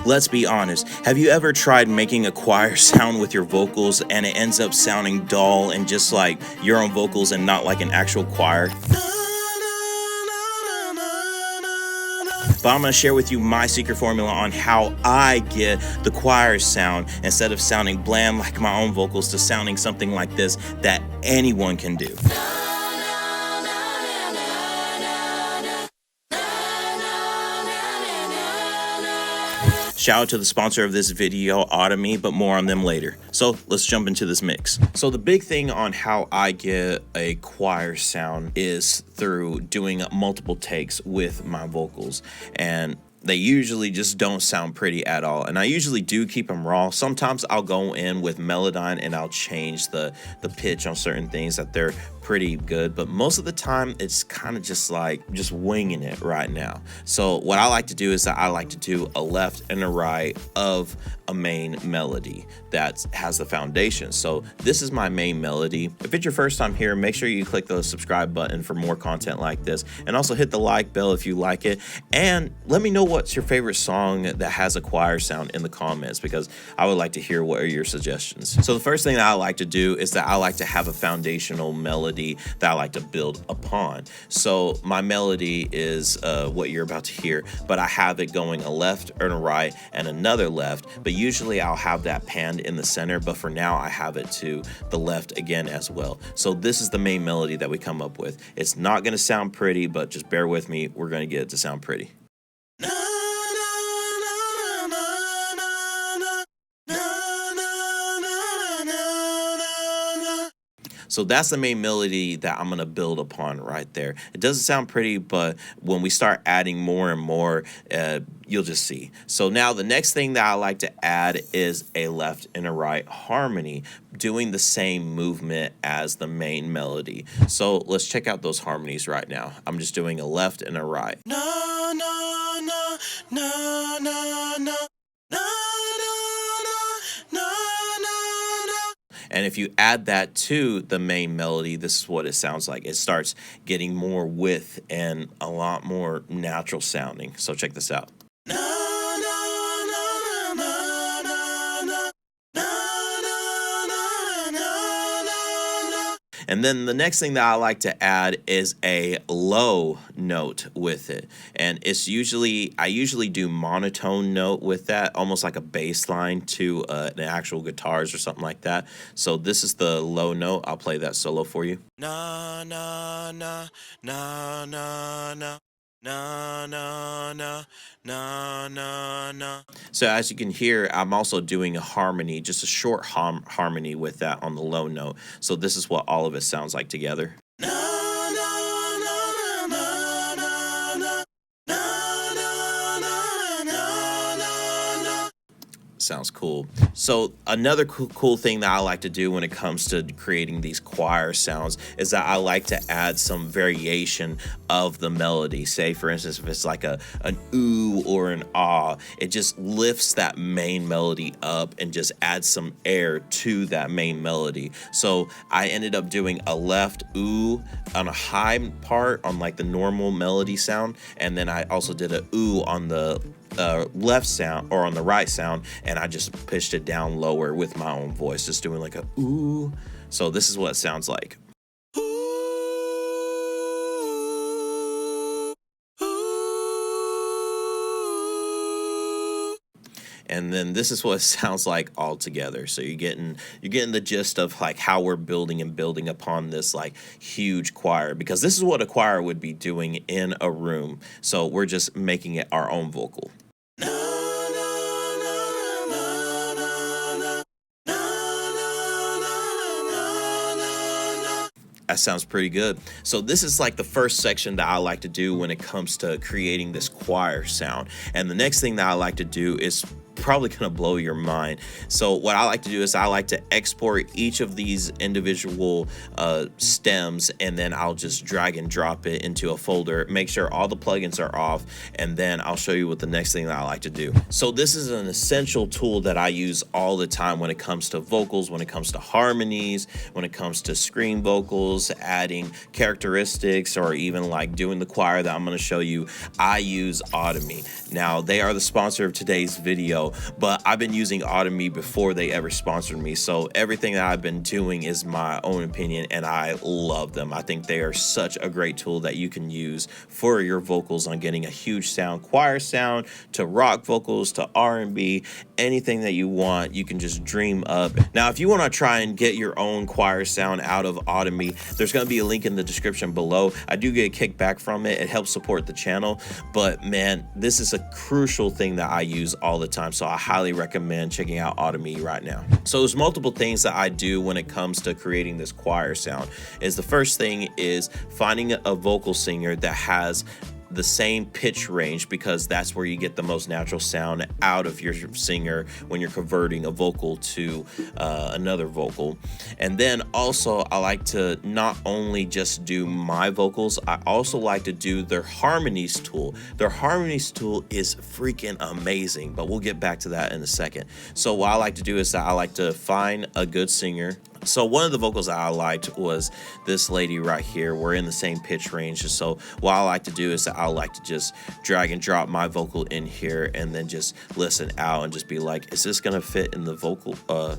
Let's be honest, have you ever tried making a choir sound with your vocals and it ends up sounding dull and just like your own vocals and not like an actual choir? But I'm going to share with you my secret formula on how I get the choir sound, instead of sounding bland like my own vocals, to sounding something like this that anyone can do. Shout out to the sponsor of this video, Ottomy, but more on them later. So let's jump into this mix. So the big thing on how I get a choir sound is through doing multiple takes with my vocals, and they usually just don't sound pretty at all. And I usually do keep them raw. Sometimes I'll go in with Melodyne and I'll change the pitch on certain things that they're pretty good, but most of the time it's kind of just winging it right now. So what I like to do is that I like to do a left and a right of a main melody that has the foundation. So this is my main melody. If it's your first time here, make sure you click the subscribe button for more content like this, and also hit the like bell if you like it, and let me know what's your favorite song that has a choir sound in the comments, because I would like to hear what are your suggestions. So the first thing that I like to do is that I like to have a foundational melody that I like to build upon. So my melody is what you're about to hear, but I have it going a left and a right and another left, but usually I'll have that panned in the center, but for now I have it to the left again as well. So this is the main melody that we come up with. It's not going to sound pretty, but just bear with me, we're going to get it to sound pretty. So that's the main melody that I'm going to build upon right there. It doesn't sound pretty, but when we start adding more and more, you'll just see. So now the next thing that I like to add is a left and a right harmony, doing the same movement as the main melody. So let's check out those harmonies right now. I'm just doing a left and a right. No, no, no, no, no, no, no. And if you add that to the main melody, this is what it sounds like. It starts getting more width and a lot more natural sounding. So check this out. And then the next thing that I like to add is a low note with it. And it's I usually do monotone note with that, almost like a bass line to an actual guitars or something like that. So this is the low note. I'll play that solo for you. Na na na na na na. Na na na na na na. So as you can hear, I'm also doing a harmony, just a short harmony with that on the low note. So this is what all of it sounds like together. Sounds cool. So another cool thing that I like to do when it comes to creating these choir sounds is that I like to add some variation of the melody. Say for instance, if it's like an ooh or an ah, it just lifts that main melody up and just adds some air to that main melody. So I ended up doing a left ooh on a high part on like the normal melody sound, and then I also did a ooh on the left sound or on the right sound, and I just pitched it down lower with my own voice, just doing like a ooh. So this is what it sounds like. And then this is what it sounds like all together. So you're getting the gist of like how we're building upon this like huge choir, because this is what a choir would be doing in a room. So we're just making it our own vocal. That sounds pretty good. So this is like the first section that I like to do when it comes to creating this choir sound. And the next thing that I like to do is probably gonna blow your mind. So what I like to do is I like to export each of these individual stems, and then I'll just drag and drop it into a folder, make sure all the plugins are off, and then I'll show you what the next thing that I like to do. So this is an essential tool that I use all the time when it comes to vocals, when it comes to harmonies, when it comes to scream vocals, adding characteristics, or even like doing the choir that I'm going to show you. I use Ottomy. Now, they are the sponsor of today's video, but I've been using Ottomy before they ever sponsored me. So everything that I've been doing is my own opinion, and I love them. I think they are such a great tool that you can use for your vocals on getting a huge sound, choir sound, to rock vocals, to R&B, anything that you want, you can just dream up. Now, if you want to try and get your own choir sound out of Ottomy, there's going to be a link in the description below. I do get a kickback from it. It helps support the channel, but man, this is a crucial thing that I use all the time. So I highly recommend checking out Ottomy right now. So there's multiple things that I do when it comes to creating this choir sound. The first thing is finding a vocal singer that has the same pitch range, because that's where you get the most natural sound out of your singer when you're converting a vocal to another vocal. And then also I like to not only just do my vocals, I also like to do their harmonies tool. Their harmonies tool is freaking amazing, but we'll get back to that in a second. So what I like to do is that I like to find a good singer. So one of the vocals that I liked was this lady right here. We're in the same pitch range. So what I like to do is that I like to just drag and drop my vocal in here and then just listen out and just be like, is this gonna fit in the vocal?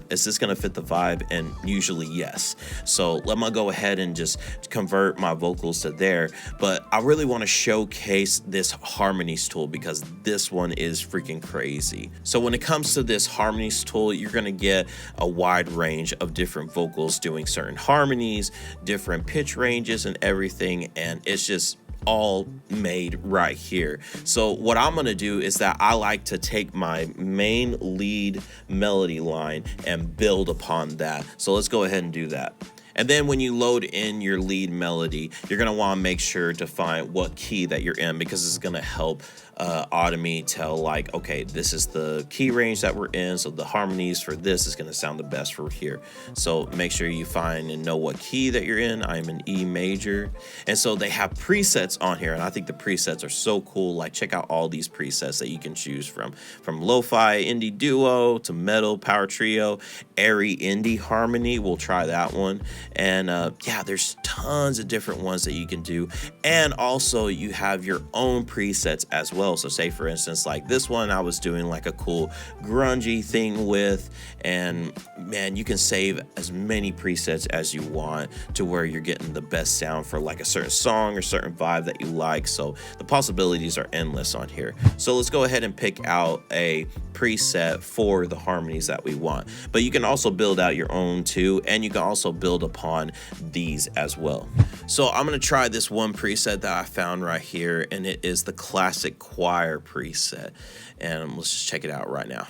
Is this gonna fit the vibe? And usually yes. So let me go ahead and just convert my vocals to there. But I really want to showcase this harmonies tool because this one is freaking crazy. So when it comes to this harmonies tool, you're gonna get a wide range of different vocals doing certain harmonies, different pitch ranges and everything, and it's just all made right here. So what I'm going to do is that I like to take my main lead melody line and build upon that. So let's go ahead and do that. And then when you load in your lead melody, you're going to want to make sure to find what key that you're in, because it's going to help Ottomy tell like, okay, this is the key range that we're in, so the harmonies for this is going to sound the best for here. So make sure you find and know what key that you're in. I'm in E major, and so they have presets on here, and I think the presets are so cool. Like, check out all these presets that you can choose from lo-fi indie duo to metal power trio, airy indie harmony. We'll try that one. And yeah, there's tons of different ones that you can do, and also you have your own presets as well. So say for instance, like this one I was doing like a cool grungy thing with, and man, you can save as many presets as you want to where you're getting the best sound for like a certain song or certain vibe that you like. So the possibilities are endless on here. So let's go ahead and pick out a preset for the harmonies that we want, but you can also build out your own too, and you can also build upon these as well. So I'm going to try this one preset that I found right here, and it is the classic choir preset, and let's just check it out right now.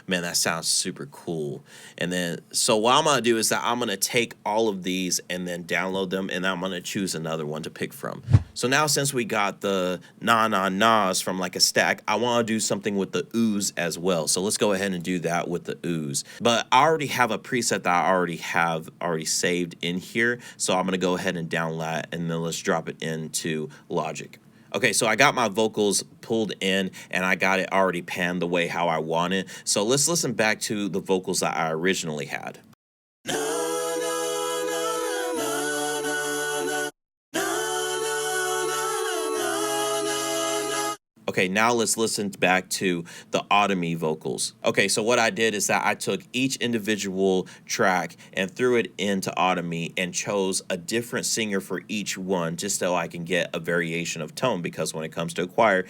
Man, that sounds super cool. And then, so what I'm gonna do is that I'm gonna take all of these and then download them, and I'm gonna choose another one to pick from. So now, since we got the na-na-nas from like a stack, I wanna do something with the ooze as well. So let's go ahead and do that with the ooze. But I already have a preset that I already saved in here. So I'm gonna go ahead and download that, and then let's drop it into Logic. Okay, so I got my vocals pulled in, and I got it already panned the way how I want it. So let's listen back to the vocals that I originally had. Okay, now let's listen back to the Ottomy vocals. Okay, so what I did is that I took each individual track and threw it into Ottomy and chose a different singer for each one, just so I can get a variation of tone, because when it comes to a choir,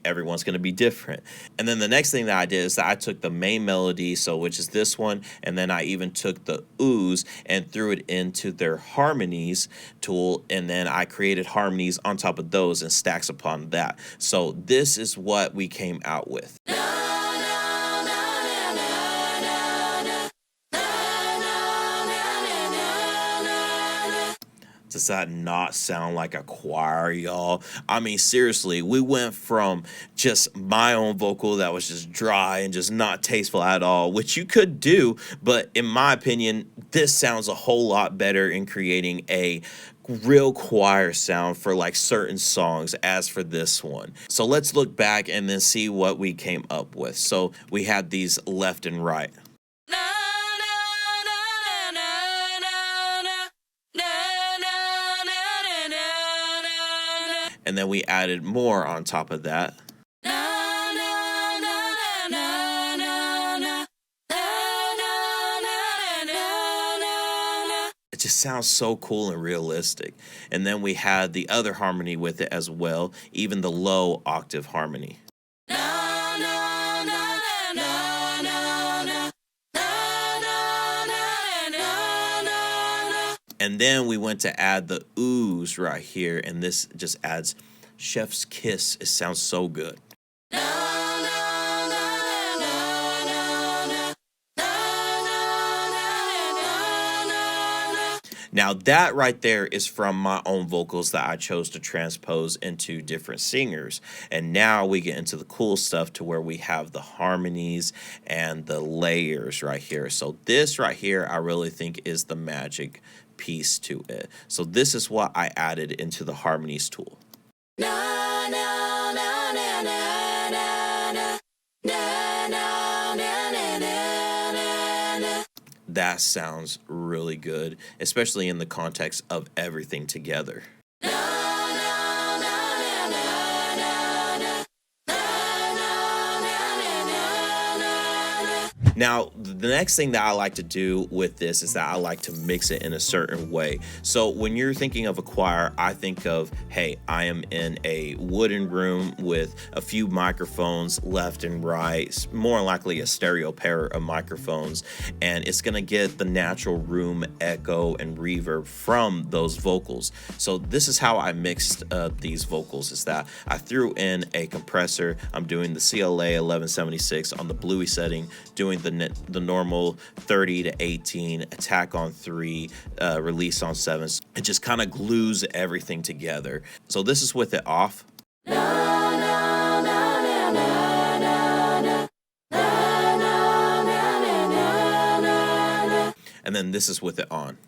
everyone's going to be different. And then the next thing that I did is that I took the main melody, so which is this one, and then I even took the ooze and threw it into their harmonies tool, and then I created harmonies on top of those and stacks upon that. So this is what we came out with. Does that not sound like a choir, y'all? I mean, seriously, we went from just my own vocal that was just dry and just not tasteful at all, which you could do, but in my opinion, this sounds a whole lot better in creating a real choir sound for like certain songs as for this one. So let's look back and then see what we came up with. So we had these left and right. And then we added more on top of that. It just sounds so cool and realistic. And then we had the other harmony with it as well, even the low octave harmony. And then we went to add the oohs right here, and this just adds chef's kiss. It sounds so good. Now that right there is from my own vocals that I chose to transpose into different singers. And now we get into the cool stuff to where we have the harmonies and the layers right here. So this right here, I really think is the magic piece to it. So this is what I added into the harmonies tool. That sounds really good, especially in the context of everything together. Now, the next thing that I like to do with this is that I like to mix it in a certain way. So when you're thinking of a choir, I think of, hey, I am in a wooden room with a few microphones left and right, more likely a stereo pair of microphones, and it's gonna get the natural room echo and reverb from those vocals. So this is how I mixed these vocals, is that I threw in a compressor. I'm doing the CLA 1176 on the Bluey setting, doing the normal 30 to 18, attack on 3, release on 7. It just kind of glues everything together. So this is with it off. And then this is with it on.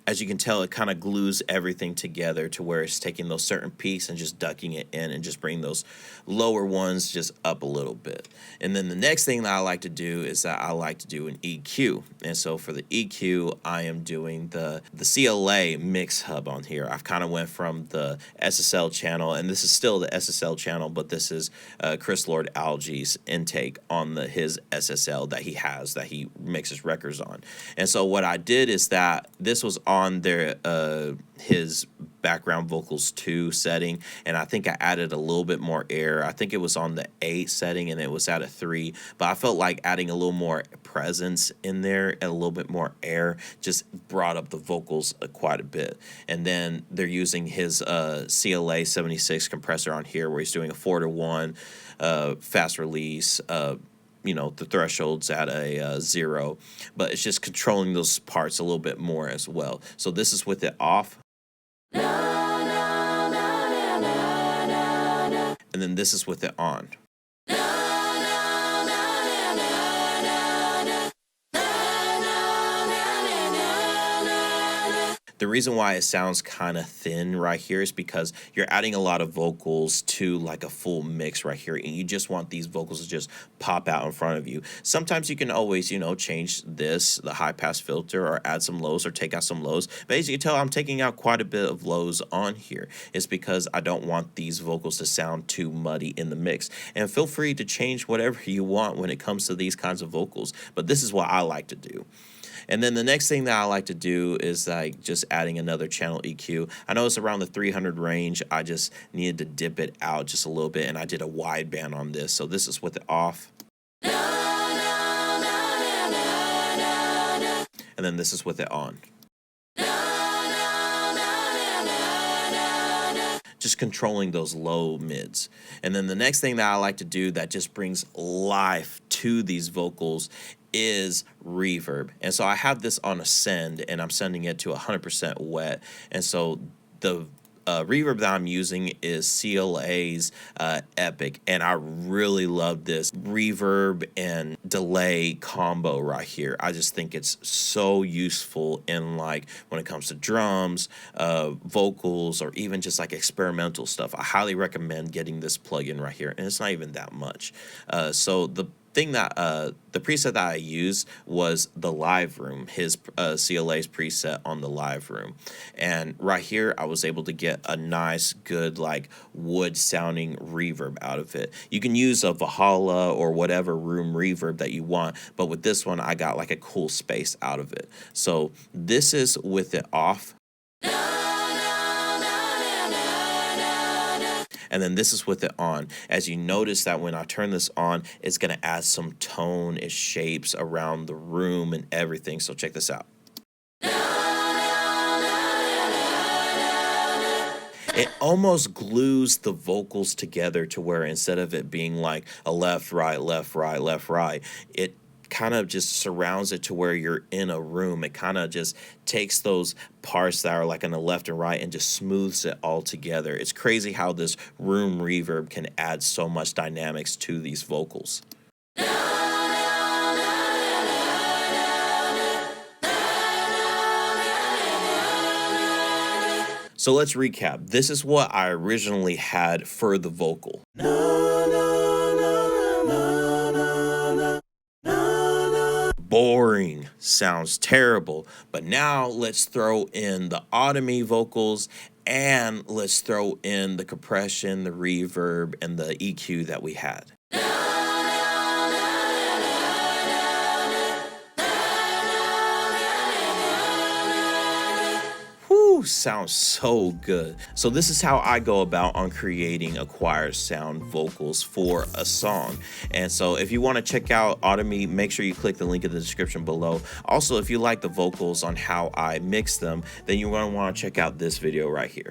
As you can tell, it kind of glues everything together to where it's taking those certain peaks and just ducking it in and just bringing those lower ones just up a little bit. And then the next thing that I like to do is that I like to do an EQ. And so for the EQ, I am doing the CLA mix hub on here. I've kind of went from the SSL channel, and this is still the SSL channel, but this is Chris Lord Algie's intake on his SSL that he has, that he mixes records on. And so what I did is that this was on their his background vocals 2 setting, and I think I added a little bit more air. I think it was on the 8 setting and it was at a 3, but I felt like adding a little more presence in there and a little bit more air just brought up the vocals quite a bit. And then they're using his CLA 76 compressor on here, where he's doing a 4-to-1 fast release, you know, the thresholds at a 0, but it's just controlling those parts a little bit more as well. So this is with it off. And then this is with it on. The reason why it sounds kind of thin right here is because you're adding a lot of vocals to like a full mix right here, and you just want these vocals to just pop out in front of you. Sometimes you can always, you know, change the high pass filter, or add some lows or take out some lows. But as you can tell, I'm taking out quite a bit of lows on here. It's because I don't want these vocals to sound too muddy in the mix. And feel free to change whatever you want when it comes to these kinds of vocals, but this is what I like to do. And then the next thing that I like to do is like just adding another channel EQ. I know it's around the 300 range. I just needed to dip it out just a little bit, and I did a wideband on this. So this is with it off. And then this is with it on. just controlling those low mids. And then the next thing that I like to do that just brings life to these vocals is reverb. And so I have this on a send, and I'm sending it to 100% wet. And so the reverb that I'm using is CLA's Epic, and I really love this reverb and delay combo right here. I just think it's so useful in, like, when it comes to drums, vocals, or even just like experimental stuff. I highly recommend getting this plugin right here, and it's not even that much. So the thing that the preset that I used was the Live Room, his CLA's preset on the Live Room. And right here I was able to get a nice good like wood sounding reverb out of it. You can use a Valhalla or whatever room reverb that you want, but with this one I got like a cool space out of it. So this is with it off. And then this is with it on. As you notice that when I turn this on, it's gonna add some tone and shapes around the room and everything. So check this out. It almost glues the vocals together to where instead of it being like a left, right, left, right, left, right, it kind of just surrounds it to where you're in a room. It kind of just takes those parts that are like on the left and right and just smooths it all together. It's crazy how this room reverb can add so much dynamics to these vocals. So let's recap. This is what I originally had for the vocal. Boring, sounds terrible, but now let's throw in the Ottomy vocals and let's throw in the compression, the reverb, and the EQ that we had. Sounds so good. So this is how I go about on creating a choir sound vocals for a song. And so if you want to check out Ottomy, make sure you click the link in the description below. Also, if you like the vocals on how I mix them, then you're going to want to check out this video right here.